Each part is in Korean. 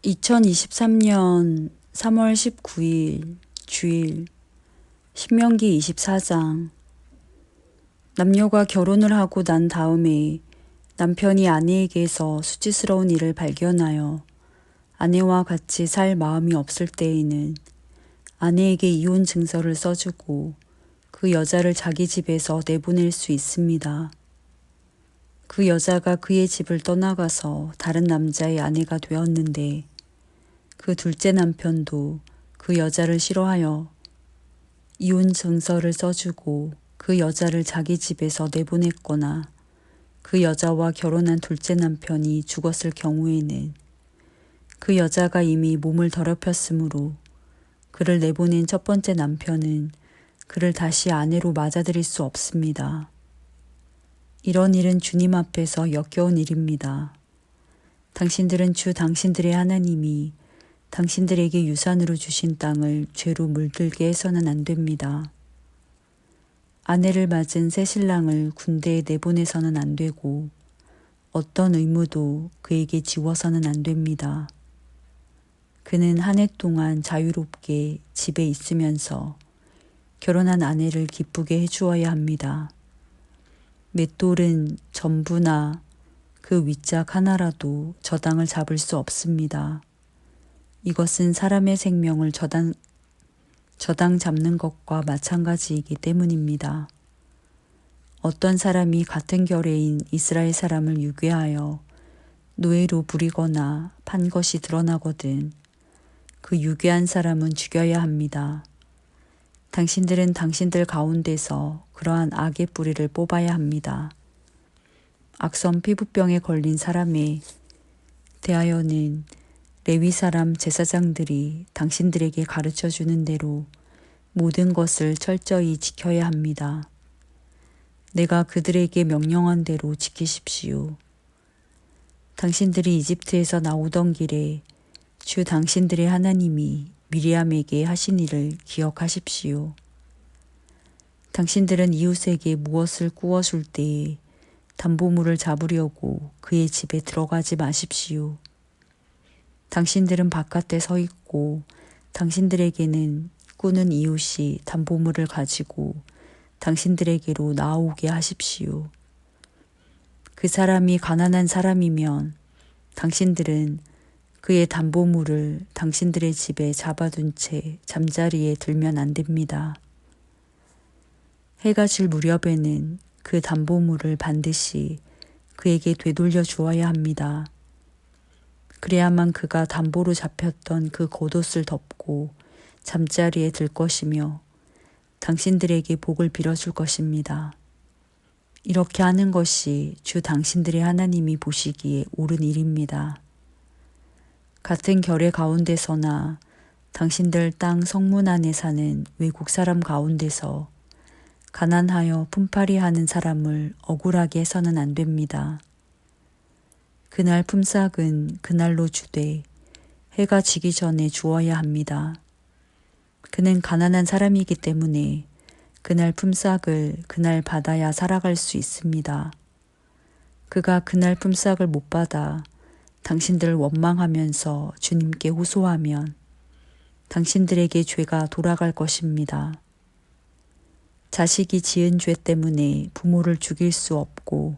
2023년 3월 19일 주일 신명기 24장. 남녀가 결혼을 하고 난 다음에 남편이 아내에게서 수치스러운 일을 발견하여 아내와 같이 살 마음이 없을 때에는 아내에게 이혼 증서를 써주고 그 여자를 자기 집에서 내보낼 수 있습니다. 그 여자가 그의 집을 떠나가서 다른 남자의 아내가 되었는데 그 둘째 남편도 그 여자를 싫어하여 이혼 증서를 써주고 그 여자를 자기 집에서 내보냈거나 그 여자와 결혼한 둘째 남편이 죽었을 경우에는 그 여자가 이미 몸을 더럽혔으므로 그를 내보낸 첫 번째 남편은 그를 다시 아내로 맞아들일 수 없습니다. 이런 일은 주님 앞에서 역겨운 일입니다. 당신들은 주 당신들의 하나님이 당신들에게 유산으로 주신 땅을 죄로 물들게 해서는 안 됩니다. 아내를 맞은 새 신랑을 군대에 내보내서는 안 되고 어떤 의무도 그에게 지워서는 안 됩니다. 그는 한 해 동안 자유롭게 집에 있으면서 결혼한 아내를 기쁘게 해주어야 합니다. 맷돌은 전부나 그 윗짝 하나라도 저당을 잡을 수 없습니다. 이것은 사람의 생명을 저당 잡는 것과 마찬가지이기 때문입니다. 어떤 사람이 같은 결례인 이스라엘 사람을 유괴하여 노예로 부리거나 판 것이 드러나거든 그 유괴한 사람은 죽여야 합니다. 당신들은 당신들 가운데서 그러한 악의 뿌리를 뽑아야 합니다. 악성 피부병에 걸린 사람에 대하여는 레위 사람 제사장들이 당신들에게 가르쳐 주는 대로 모든 것을 철저히 지켜야 합니다. 내가 그들에게 명령한 대로 지키십시오. 당신들이 이집트에서 나오던 길에 주 당신들의 하나님이 미리암에게 하신 일을 기억하십시오. 당신들은 이웃에게 무엇을 구워줄 때에 담보물을 잡으려고 그의 집에 들어가지 마십시오. 당신들은 바깥에 서 있고 당신들에게는 꾸는 이웃이 담보물을 가지고 당신들에게로 나오게 하십시오. 그 사람이 가난한 사람이면 당신들은 그의 담보물을 당신들의 집에 잡아둔 채 잠자리에 들면 안 됩니다. 해가 질 무렵에는 그 담보물을 반드시 그에게 되돌려 주어야 합니다. 그래야만 그가 담보로 잡혔던 그 겉옷을 덮고 잠자리에 들 것이며 당신들에게 복을 빌어줄 것입니다. 이렇게 하는 것이 주 당신들의 하나님이 보시기에 옳은 일입니다. 같은 결례 가운데서나 당신들 땅 성문 안에 사는 외국 사람 가운데서 가난하여 품팔이 하는 사람을 억울하게 해서는 안 됩니다. 그날 품삯은 그날로 주되 해가 지기 전에 주어야 합니다. 그는 가난한 사람이기 때문에 그날 품삯을 그날 받아야 살아갈 수 있습니다. 그가 그날 품삯을 못 받아 당신들을 원망하면서 주님께 호소하면 당신들에게 죄가 돌아갈 것입니다. 자식이 지은 죄 때문에 부모를 죽일 수 없고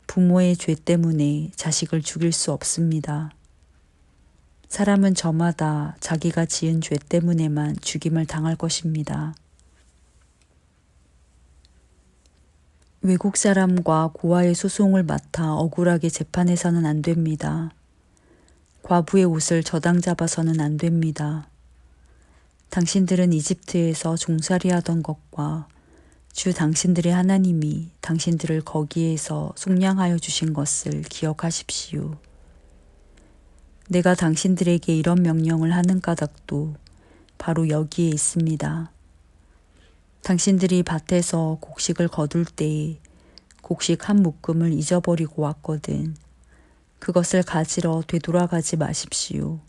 부모의 죄 때문에 자식을 죽일 수 없습니다. 사람은 저마다 자기가 지은 죄 때문에만 죽임을 당할 것입니다. 외국 사람과 고아의 소송을 맡아 억울하게 재판해서는 안 됩니다. 과부의 옷을 저당 잡아서는 안 됩니다. 당신들은 이집트에서 종살이하던 것과 주 당신들의 하나님이 당신들을 거기에서 속량하여 주신 것을 기억하십시오. 내가 당신들에게 이런 명령을 하는 까닭도 바로 여기에 있습니다. 당신들이 밭에서 곡식을 거둘 때에 곡식 한 묶음을 잊어버리고 왔거든 그것을 가지러 되돌아가지 마십시오.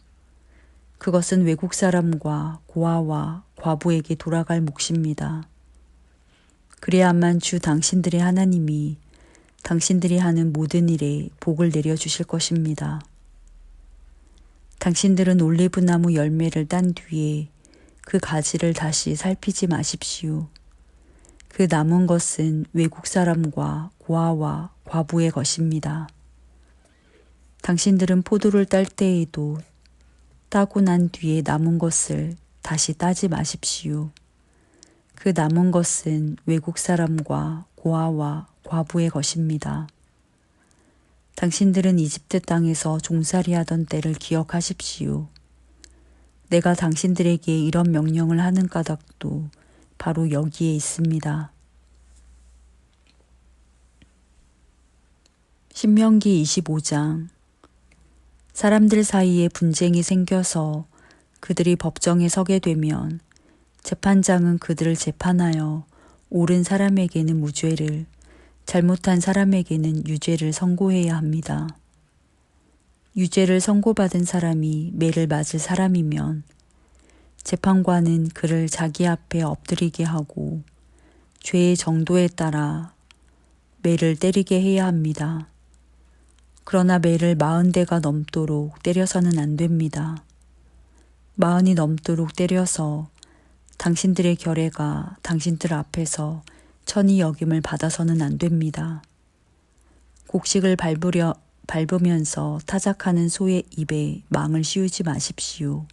그것은 외국 사람과 고아와 과부에게 돌아갈 몫입니다. 그래야만 주 당신들의 하나님이 당신들이 하는 모든 일에 복을 내려주실 것입니다. 당신들은 올리브나무 열매를 딴 뒤에 그 가지를 다시 살피지 마십시오. 그 남은 것은 외국 사람과 고아와 과부의 것입니다. 당신들은 포도를 딸 때에도 따고 난 뒤에 남은 것을 다시 따지 마십시오. 그 남은 것은 외국 사람과 고아와 과부의 것입니다. 당신들은 이집트 땅에서 종살이 하던 때를 기억하십시오. 내가 당신들에게 이런 명령을 하는 까닭도 바로 여기에 있습니다. 신명기 25장. 사람들 사이에 분쟁이 생겨서 그들이 법정에 서게 되면 재판장은 그들을 재판하여 옳은 사람에게는 무죄를, 잘못한 사람에게는 유죄를 선고해야 합니다. 유죄를 선고받은 사람이 매를 맞을 사람이면 재판관은 그를 자기 앞에 엎드리게 하고 죄의 정도에 따라 매를 때리게 해야 합니다. 그러나 매를 40대가 넘도록 때려서는 안 됩니다. 40이 넘도록 때려서 당신들의 결례가 당신들 앞에서 천히 여김을 받아서는 안 됩니다. 곡식을 밟으면서 타작하는 소의 입에 망을 씌우지 마십시오.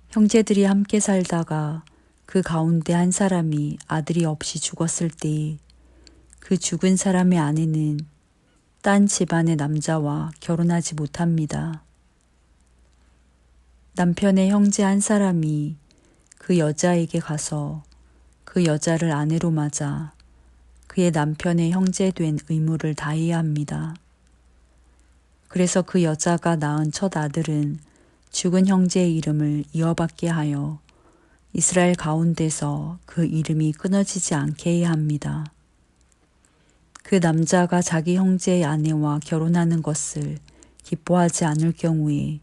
형제들이 함께 살다가 그 가운데 한 사람이 아들이 없이 죽었을 때에 그 죽은 사람의 아내는 딴 집안의 남자와 결혼하지 못합니다. 남편의 형제 한 사람이 그 여자에게 가서 그 여자를 아내로 맞아 그의 남편의 형제 된 의무를 다해야 합니다. 그래서 그 여자가 낳은 첫 아들은 죽은 형제의 이름을 이어받게 하여 이스라엘 가운데서 그 이름이 끊어지지 않게 해야 합니다. 그 남자가 자기 형제의 아내와 결혼하는 것을 기뻐하지 않을 경우에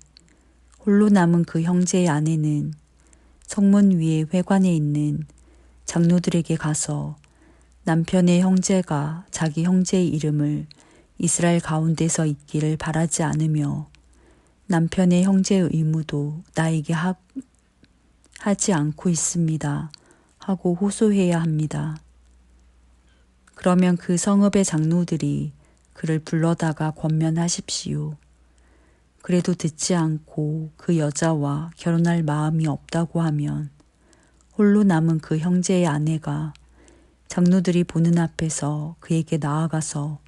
홀로 남은 그 형제의 아내는 성문 위에 회관에 있는 장로들에게 가서 남편의 형제가 자기 형제의 이름을 이스라엘 가운데서 있기를 바라지 않으며 남편의 형제의 의무도 나에게 하지 않고 있습니다 하고 호소해야 합니다. 그러면 그 성읍의 장로들이 그를 불러다가 권면하십시오. 그래도 듣지 않고 그 여자와 결혼할 마음이 없다고 하면 홀로 남은 그 형제의 아내가 장로들이 보는 앞에서 그에게 나아가서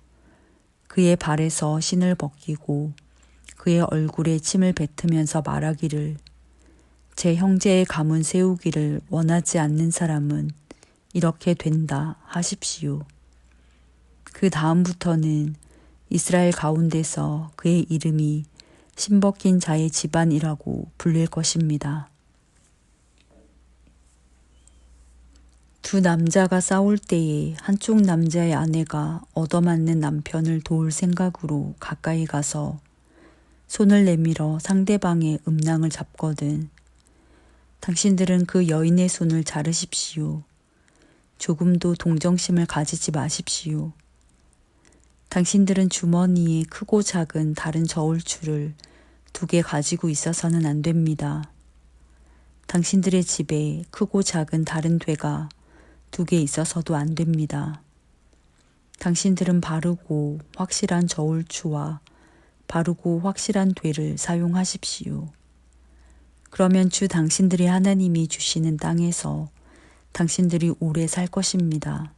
그의 발에서 신을 벗기고 그의 얼굴에 침을 뱉으면서 말하기를 제 형제의 가문 세우기를 원하지 않는 사람은 이렇게 된다 하십시오. 그 다음부터는 이스라엘 가운데서 그의 이름이 신벗긴 자의 집안이라고 불릴 것입니다. 두 남자가 싸울 때에 한쪽 남자의 아내가 얻어맞는 남편을 도울 생각으로 가까이 가서 손을 내밀어 상대방의 음낭을 잡거든 당신들은 그 여인의 손을 자르십시오. 조금도 동정심을 가지지 마십시오. 당신들은 주머니에 크고 작은 다른 저울추를 2개 가지고 있어서는 안 됩니다. 당신들의 집에 크고 작은 다른 되가 2개 있어서도 안 됩니다. 당신들은 바르고 확실한 저울추와 바르고 확실한 되를 사용하십시오. 그러면 주 당신들의 하나님이 주시는 땅에서 당신들이 오래 살 것입니다.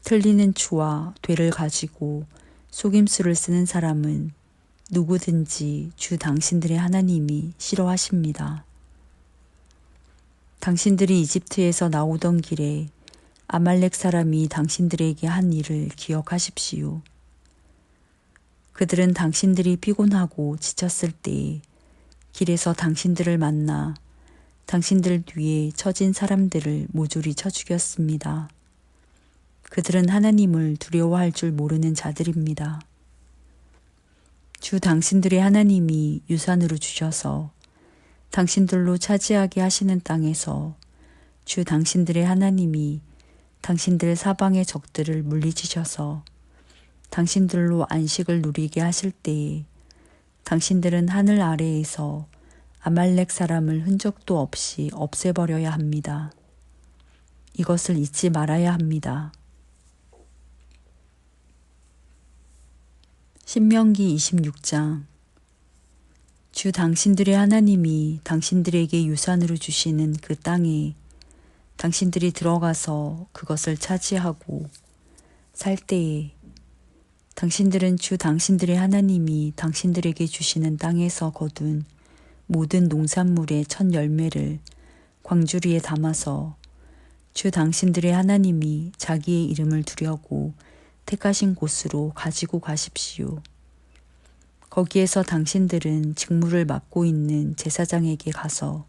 틀리는 추와 되를 가지고 속임수를 쓰는 사람은 누구든지 주 당신들의 하나님이 싫어하십니다. 당신들이 이집트에서 나오던 길에 아말렉 사람이 당신들에게 한 일을 기억하십시오. 그들은 당신들이 피곤하고 지쳤을 때에 길에서 당신들을 만나 당신들 뒤에 처진 사람들을 모조리 쳐 죽였습니다. 그들은 하나님을 두려워할 줄 모르는 자들입니다. 주 당신들의 하나님이 유산으로 주셔서 당신들로 차지하게 하시는 땅에서 주 당신들의 하나님이 당신들 사방의 적들을 물리치셔서 당신들로 안식을 누리게 하실 때에 당신들은 하늘 아래에서 아말렉 사람을 흔적도 없이 없애버려야 합니다. 이것을 잊지 말아야 합니다. 신명기 26장. 주 당신들의 하나님이 당신들에게 유산으로 주시는 그 땅에 당신들이 들어가서 그것을 차지하고 살 때에 당신들은 주 당신들의 하나님이 당신들에게 주시는 땅에서 거둔 모든 농산물의 첫 열매를 광주리에 담아서 주 당신들의 하나님이 자기의 이름을 두려고 택하신 곳으로 가지고 가십시오. 거기에서 당신들은 직무를 맡고 있는 제사장에게 가서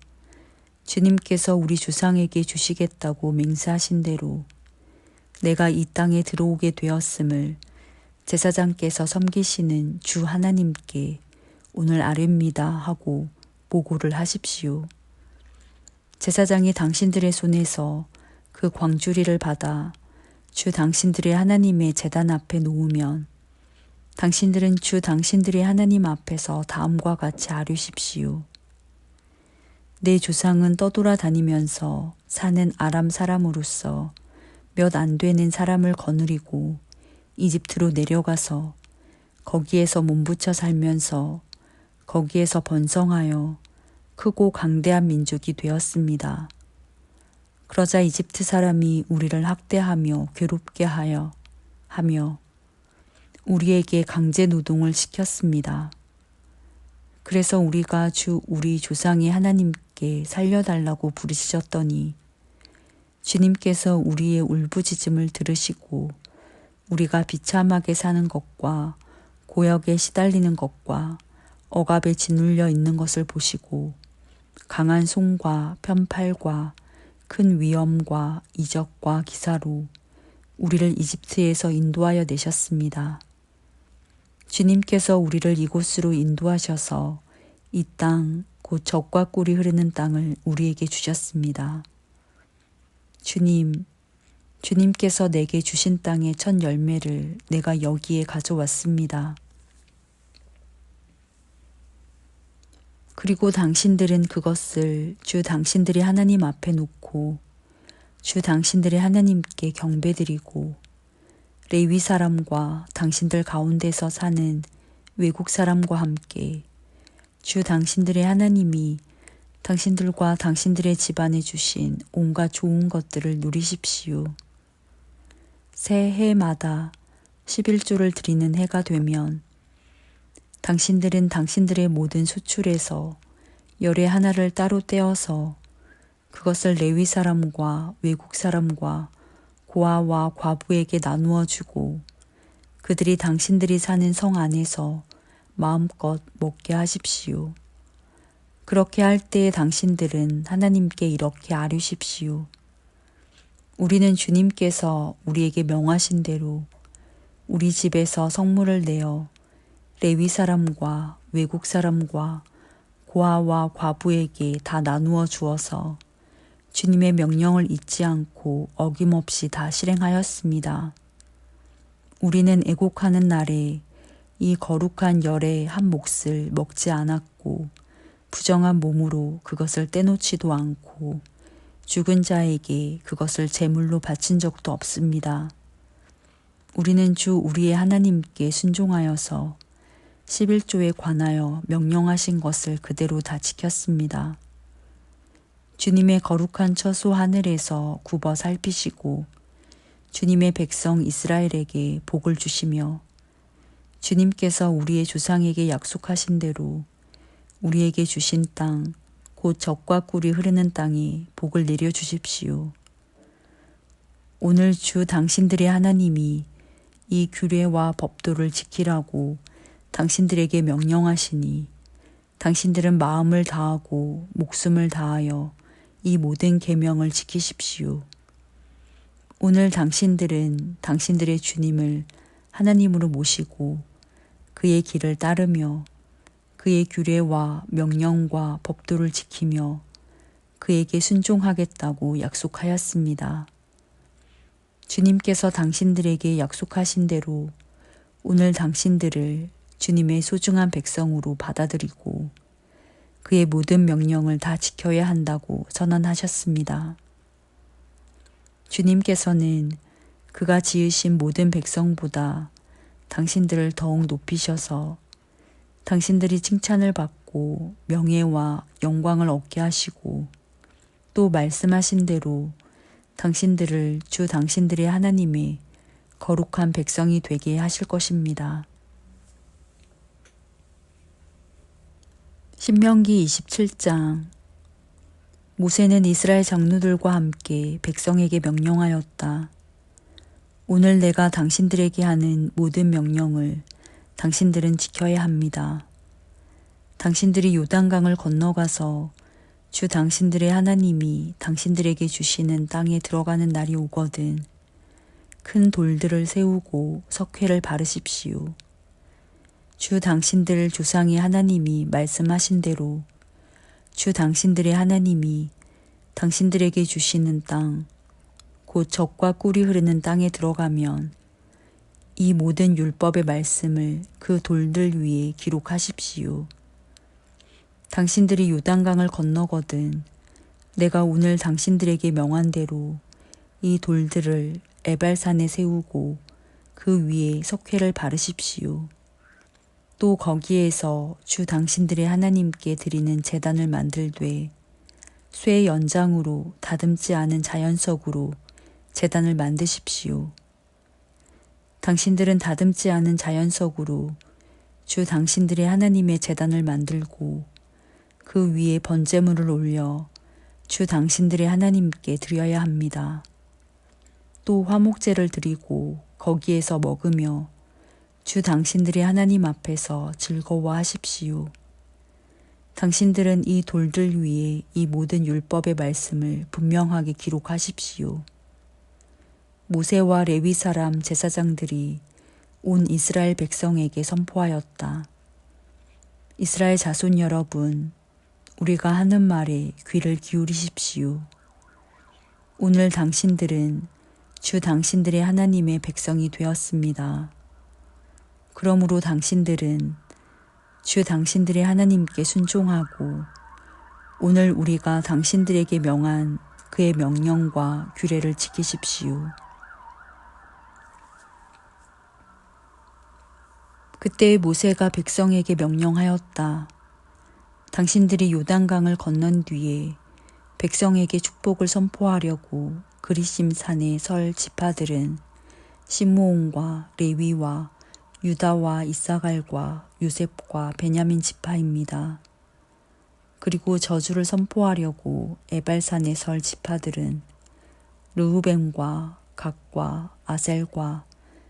주님께서 우리 조상에게 주시겠다고 맹세하신 대로 내가 이 땅에 들어오게 되었음을 제사장께서 섬기시는 주 하나님께 오늘 아뢰입니다 하고 보고를 하십시오. 제사장이 당신들의 손에서 그 광주리를 받아 주 당신들의 하나님의 제단 앞에 놓으면 당신들은 주 당신들의 하나님 앞에서 다음과 같이 아뢰십시오. 내 조상은 떠돌아다니면서 사는 아람 사람으로서 몇 안 되는 사람을 거느리고 이집트로 내려가서 거기에서 몸부쳐 살면서 거기에서 번성하여 크고 강대한 민족이 되었습니다. 그러자 이집트 사람이 우리를 학대하며 괴롭게 하며 우리에게 강제 노동을 시켰습니다. 그래서 우리가 우리 조상의 하나님께 살려달라고 부르짖었더니 주님께서 우리의 울부짖음을 들으시고 우리가 비참하게 사는 것과 고역에 시달리는 것과 억압에 짓눌려 있는 것을 보시고 강한 손과 편팔과 큰 위엄과 이적과 기사로 우리를 이집트에서 인도하여 내셨습니다. 주님께서 우리를 이곳으로 인도하셔서 이 땅, 곧 젖과 꿀이 흐르는 땅을 우리에게 주셨습니다. 주님께서 내게 주신 땅의 첫 열매를 내가 여기에 가져왔습니다. 그리고 당신들은 그것을 주 당신들의 하나님 앞에 놓고 주 당신들의 하나님께 경배드리고 레위 사람과 당신들 가운데서 사는 외국 사람과 함께 주 당신들의 하나님이 당신들과 당신들의 집안에 주신 온갖 좋은 것들을 누리십시오. 새 해마다 11조를 드리는 해가 되면 당신들은 당신들의 모든 수출에서 열의 하나를 따로 떼어서 그것을 레위 사람과 외국 사람과 고아와 과부에게 나누어 주고 그들이 당신들이 사는 성 안에서 마음껏 먹게 하십시오. 그렇게 할 때에 당신들은 하나님께 이렇게 아뢰십시오. 우리는 주님께서 우리에게 명하신 대로 우리 집에서 성물을 내어 레위 사람과 외국 사람과 고아와 과부에게 다 나누어 주어서 주님의 명령을 잊지 않고 어김없이 다 실행하였습니다. 우리는 애곡하는 날에 이 거룩한 열의 한 몫을 먹지 않았고 부정한 몸으로 그것을 떼놓지도 않고 죽은 자에게 그것을 제물로 바친 적도 없습니다. 우리는 주 우리의 하나님께 순종하여서 11조에 관하여 명령하신 것을 그대로 다 지켰습니다. 주님의 거룩한 처소 하늘에서 굽어 살피시고 주님의 백성 이스라엘에게 복을 주시며 주님께서 우리의 조상에게 약속하신 대로 우리에게 주신 땅, 곧 젖과 꿀이 흐르는 땅에 복을 내려주십시오. 오늘 주 당신들의 하나님이 이 규례와 법도를 지키라고 당신들에게 명령하시니 당신들은 마음을 다하고 목숨을 다하여 이 모든 계명을 지키십시오. 오늘 당신들은 당신들의 주님을 하나님으로 모시고 그의 길을 따르며 그의 규례와 명령과 법도를 지키며 그에게 순종하겠다고 약속하였습니다. 주님께서 당신들에게 약속하신 대로 오늘 당신들을 주님의 소중한 백성으로 받아들이고 그의 모든 명령을 다 지켜야 한다고 선언하셨습니다. 주님께서는 그가 지으신 모든 백성보다 당신들을 더욱 높이셔서 당신들이 칭찬을 받고 명예와 영광을 얻게 하시고 또 말씀하신 대로 당신들을 주 당신들의 하나님의 거룩한 백성이 되게 하실 것입니다. 신명기 27장. 모세는 이스라엘 장로들과 함께 백성에게 명령하였다. 오늘 내가 당신들에게 하는 모든 명령을 당신들은 지켜야 합니다. 당신들이 요단강을 건너가서 주 당신들의 하나님이 당신들에게 주시는 땅에 들어가는 날이 오거든 큰 돌들을 세우고 석회를 바르십시오. 주 당신들 조상의 하나님이 말씀하신 대로 주 당신들의 하나님이 당신들에게 주시는 땅, 곧 젖과 꿀이 흐르는 땅에 들어가면 이 모든 율법의 말씀을 그 돌들 위에 기록하십시오. 당신들이 요단강을 건너거든 내가 오늘 당신들에게 명한 대로 이 돌들을 에발산에 세우고 그 위에 석회를 바르십시오. 또 거기에서 주 당신들의 하나님께 드리는 제단을 만들되 쇠 연장으로 다듬지 않은 자연석으로 제단을 만드십시오. 당신들은 다듬지 않은 자연석으로 주 당신들의 하나님의 제단을 만들고 그 위에 번제물을 올려 주 당신들의 하나님께 드려야 합니다. 또 화목제를 드리고 거기에서 먹으며 주 당신들의 하나님 앞에서 즐거워하십시오. 당신들은 이 돌들 위에 이 모든 율법의 말씀을 분명하게 기록하십시오. 모세와 레위 사람 제사장들이 온 이스라엘 백성에게 선포하였다. 이스라엘 자손 여러분, 우리가 하는 말에 귀를 기울이십시오. 오늘 당신들은 주 당신들의 하나님의 백성이 되었습니다. 그러므로 당신들은 주 당신들의 하나님께 순종하고 오늘 우리가 당신들에게 명한 그의 명령과 규례를 지키십시오. 그때 모세가 백성에게 명령하였다. 당신들이 요단강을 건넌 뒤에 백성에게 축복을 선포하려고 그리심 산에 설 지파들은 시므온과 레위와 유다와 이사갈과 요셉과 베냐민 지파입니다. 그리고 저주를 선포하려고 에발산에 설 지파들은 르우벤과 갓과 아셀과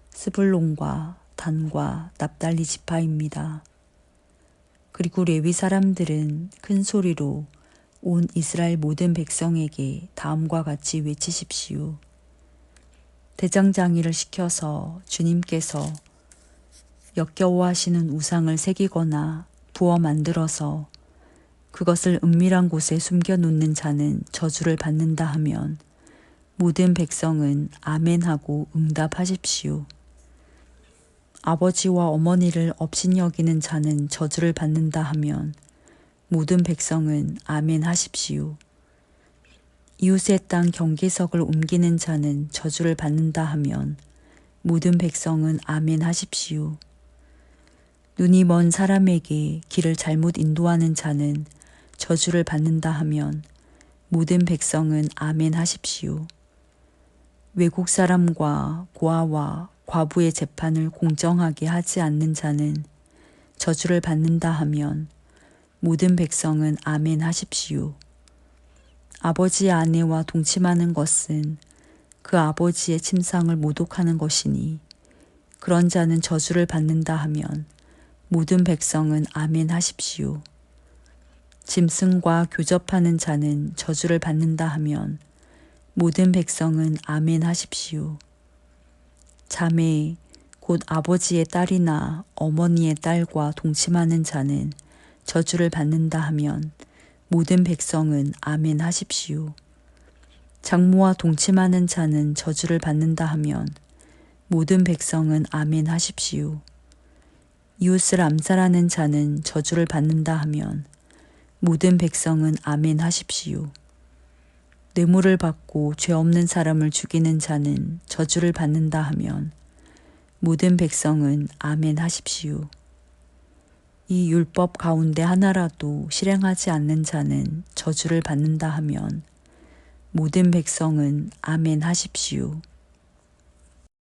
스불론과 단과 납달리 지파입니다. 그리고 레위 사람들은 큰 소리로 온 이스라엘 모든 백성에게 다음과 같이 외치십시오. 대장장이를 시켜서 주님께서 역겨워하시는 우상을 새기거나 부어 만들어서 그것을 은밀한 곳에 숨겨놓는 자는 저주를 받는다 하면 모든 백성은 아멘하고 응답하십시오. 아버지와 어머니를 업신여기는 자는 저주를 받는다 하면 모든 백성은 아멘하십시오. 이웃의 땅 경계석을 옮기는 자는 저주를 받는다 하면 모든 백성은 아멘하십시오. 눈이 먼 사람에게 길을 잘못 인도하는 자는 저주를 받는다 하면 모든 백성은 아멘하십시오. 외국 사람과 고아와 과부의 재판을 공정하게 하지 않는 자는 저주를 받는다 하면 모든 백성은 아멘하십시오. 아버지의 아내와 동침하는 것은 그 아버지의 침상을 모독하는 것이니 그런 자는 저주를 받는다 하면 모든 백성은 아멘하십시오. 짐승과 교접하는 자는 저주를 받는다 하면 모든 백성은 아멘하십시오. 자매, 곧 아버지의 딸이나 어머니의 딸과 동침하는 자는 저주를 받는다 하면 모든 백성은 아멘하십시오. 장모와 동침하는 자는 저주를 받는다 하면 모든 백성은 아멘하십시오. 이웃을 암살하는 자는 저주를 받는다 하면 모든 백성은 아멘 하십시오. 뇌물을 받고 죄 없는 사람을 죽이는 자는 저주를 받는다 하면 모든 백성은 아멘 하십시오. 이 율법 가운데 하나라도 실행하지 않는 자는 저주를 받는다 하면 모든 백성은 아멘 하십시오.